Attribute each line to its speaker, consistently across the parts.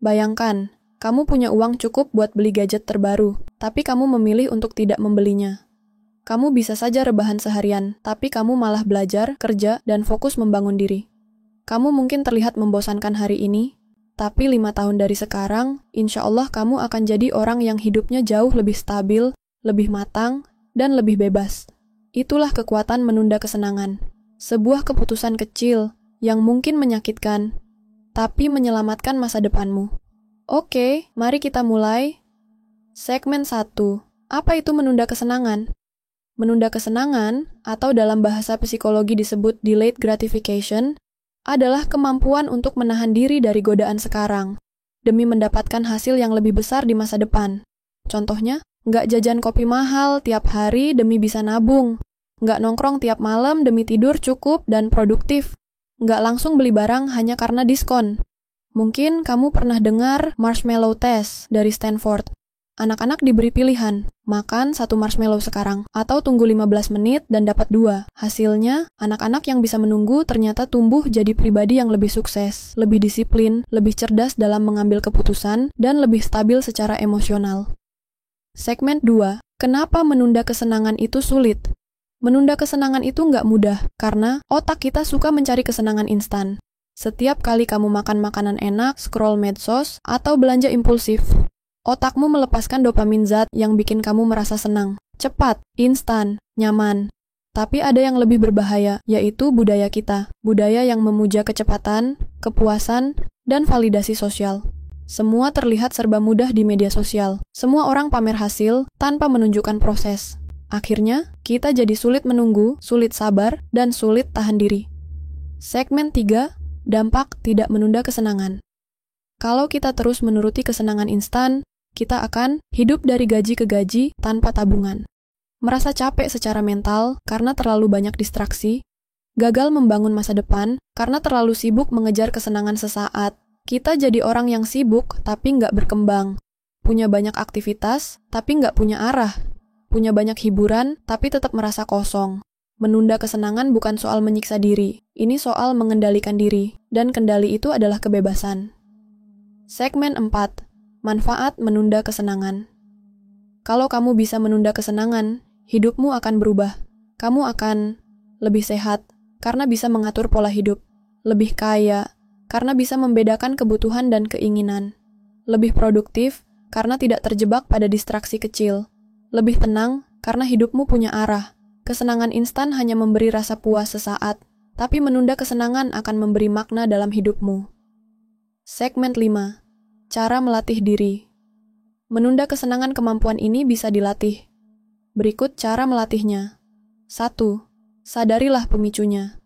Speaker 1: Bayangkan, kamu punya uang cukup buat beli gadget terbaru, tapi kamu memilih untuk tidak membelinya. Kamu bisa saja rebahan seharian, tapi kamu malah belajar, kerja, dan fokus membangun diri. Kamu mungkin terlihat membosankan hari ini, tapi 5 tahun dari sekarang, insya Allah kamu akan jadi orang yang hidupnya jauh lebih stabil, lebih matang, dan lebih bebas. Itulah kekuatan menunda kesenangan. Sebuah keputusan kecil yang mungkin menyakitkan, tapi menyelamatkan masa depanmu. Oke, mari kita mulai. Segmen 1. Apa itu menunda kesenangan? Menunda kesenangan, atau dalam bahasa psikologi disebut delayed gratification, adalah kemampuan untuk menahan diri dari godaan sekarang, demi mendapatkan hasil yang lebih besar di masa depan. Contohnya, nggak jajan kopi mahal tiap hari demi bisa nabung, nggak nongkrong tiap malam demi tidur cukup dan produktif, nggak langsung beli barang hanya karena diskon. Mungkin kamu pernah dengar marshmallow test dari Stanford. Anak-anak diberi pilihan, makan 1 marshmallow sekarang, atau tunggu 15 menit dan dapat 2. Hasilnya, anak-anak yang bisa menunggu ternyata tumbuh jadi pribadi yang lebih sukses, lebih disiplin, lebih cerdas dalam mengambil keputusan, dan lebih stabil secara emosional. Segmen 2. Kenapa menunda kesenangan itu sulit? Menunda kesenangan itu nggak mudah, karena otak kita suka mencari kesenangan instan. Setiap kali kamu makan makanan enak, scroll medsos, atau belanja impulsif, otakmu melepaskan dopamin zat yang bikin kamu merasa senang. Cepat, instan, nyaman. Tapi ada yang lebih berbahaya, yaitu budaya kita. Budaya yang memuja kecepatan, kepuasan, dan validasi sosial. Semua terlihat serba mudah di media sosial. Semua orang pamer hasil tanpa menunjukkan proses. Akhirnya, kita jadi sulit menunggu, sulit sabar, dan sulit tahan diri. Segmen 3. Dampak tidak menunda kesenangan. Kalau kita terus menuruti kesenangan instan, kita akan hidup dari gaji ke gaji tanpa tabungan. Merasa capek secara mental karena terlalu banyak distraksi, gagal membangun masa depan karena terlalu sibuk mengejar kesenangan sesaat. Kita jadi orang yang sibuk tapi nggak berkembang, punya banyak aktivitas tapi nggak punya arah, punya banyak hiburan tapi tetap merasa kosong. Menunda kesenangan bukan soal menyiksa diri, ini soal mengendalikan diri, dan kendali itu adalah kebebasan. Segmen 4. Manfaat menunda kesenangan. Kalau kamu bisa menunda kesenangan, hidupmu akan berubah. Kamu akan lebih sehat, karena bisa mengatur pola hidup. Lebih kaya, karena bisa membedakan kebutuhan dan keinginan. Lebih produktif, karena tidak terjebak pada distraksi kecil. Lebih tenang, karena hidupmu punya arah. Kesenangan instan hanya memberi rasa puas sesaat, tapi menunda kesenangan akan memberi makna dalam hidupmu. Segmen 5. Cara melatih diri. Menunda kesenangan kemampuan ini bisa dilatih. Berikut cara melatihnya. 1. Sadarilah pemicunya.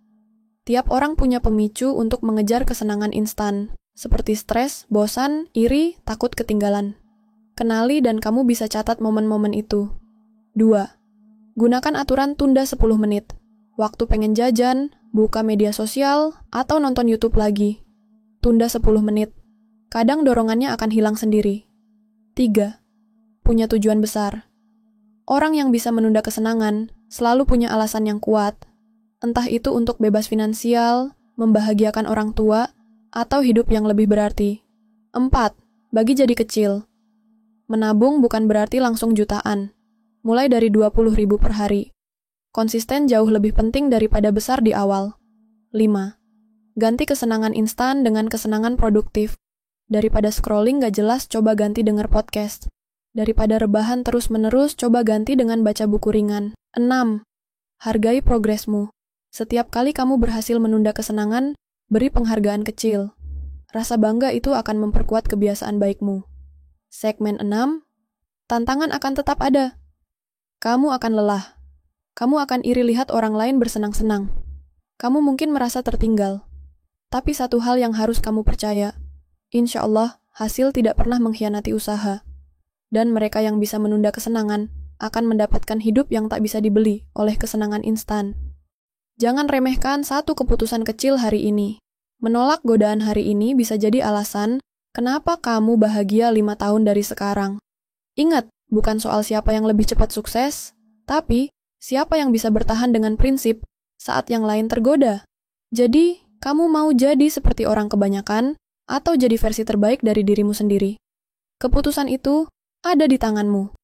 Speaker 1: Tiap orang punya pemicu untuk mengejar kesenangan instan, seperti stres, bosan, iri, takut ketinggalan. Kenali dan kamu bisa catat momen-momen itu. 2. Gunakan aturan tunda 10 menit. Waktu pengen jajan, buka media sosial, atau nonton YouTube lagi. Tunda 10 menit. Kadang dorongannya akan hilang sendiri. 3. Punya tujuan besar. Orang yang bisa menunda kesenangan selalu punya alasan yang kuat. Entah itu untuk bebas finansial, membahagiakan orang tua, atau hidup yang lebih berarti. 4. Bagi jadi kecil. Menabung bukan berarti langsung jutaan. Mulai dari 20.000 per hari. Konsisten jauh lebih penting daripada besar di awal. 5. Ganti kesenangan instan dengan kesenangan produktif. Daripada scrolling gak jelas, coba ganti denger podcast. Daripada rebahan terus-menerus, coba ganti dengan baca buku ringan. 6. Hargai progresmu. Setiap kali kamu berhasil menunda kesenangan, beri penghargaan kecil. Rasa bangga itu akan memperkuat kebiasaan baikmu. Segmen 6. Tantangan akan tetap ada. Kamu akan lelah. Kamu akan iri lihat orang lain bersenang-senang. Kamu mungkin merasa tertinggal. Tapi satu hal yang harus kamu percaya, insya Allah, hasil tidak pernah mengkhianati usaha. Dan mereka yang bisa menunda kesenangan akan mendapatkan hidup yang tak bisa dibeli oleh kesenangan instan. Jangan remehkan satu keputusan kecil hari ini. Menolak godaan hari ini bisa jadi alasan kenapa kamu bahagia 5 tahun dari sekarang. Ingat, bukan soal siapa yang lebih cepat sukses, tapi siapa yang bisa bertahan dengan prinsip saat yang lain tergoda. Jadi, kamu mau jadi seperti orang kebanyakan, atau jadi versi terbaik dari dirimu sendiri. Keputusan itu ada di tanganmu.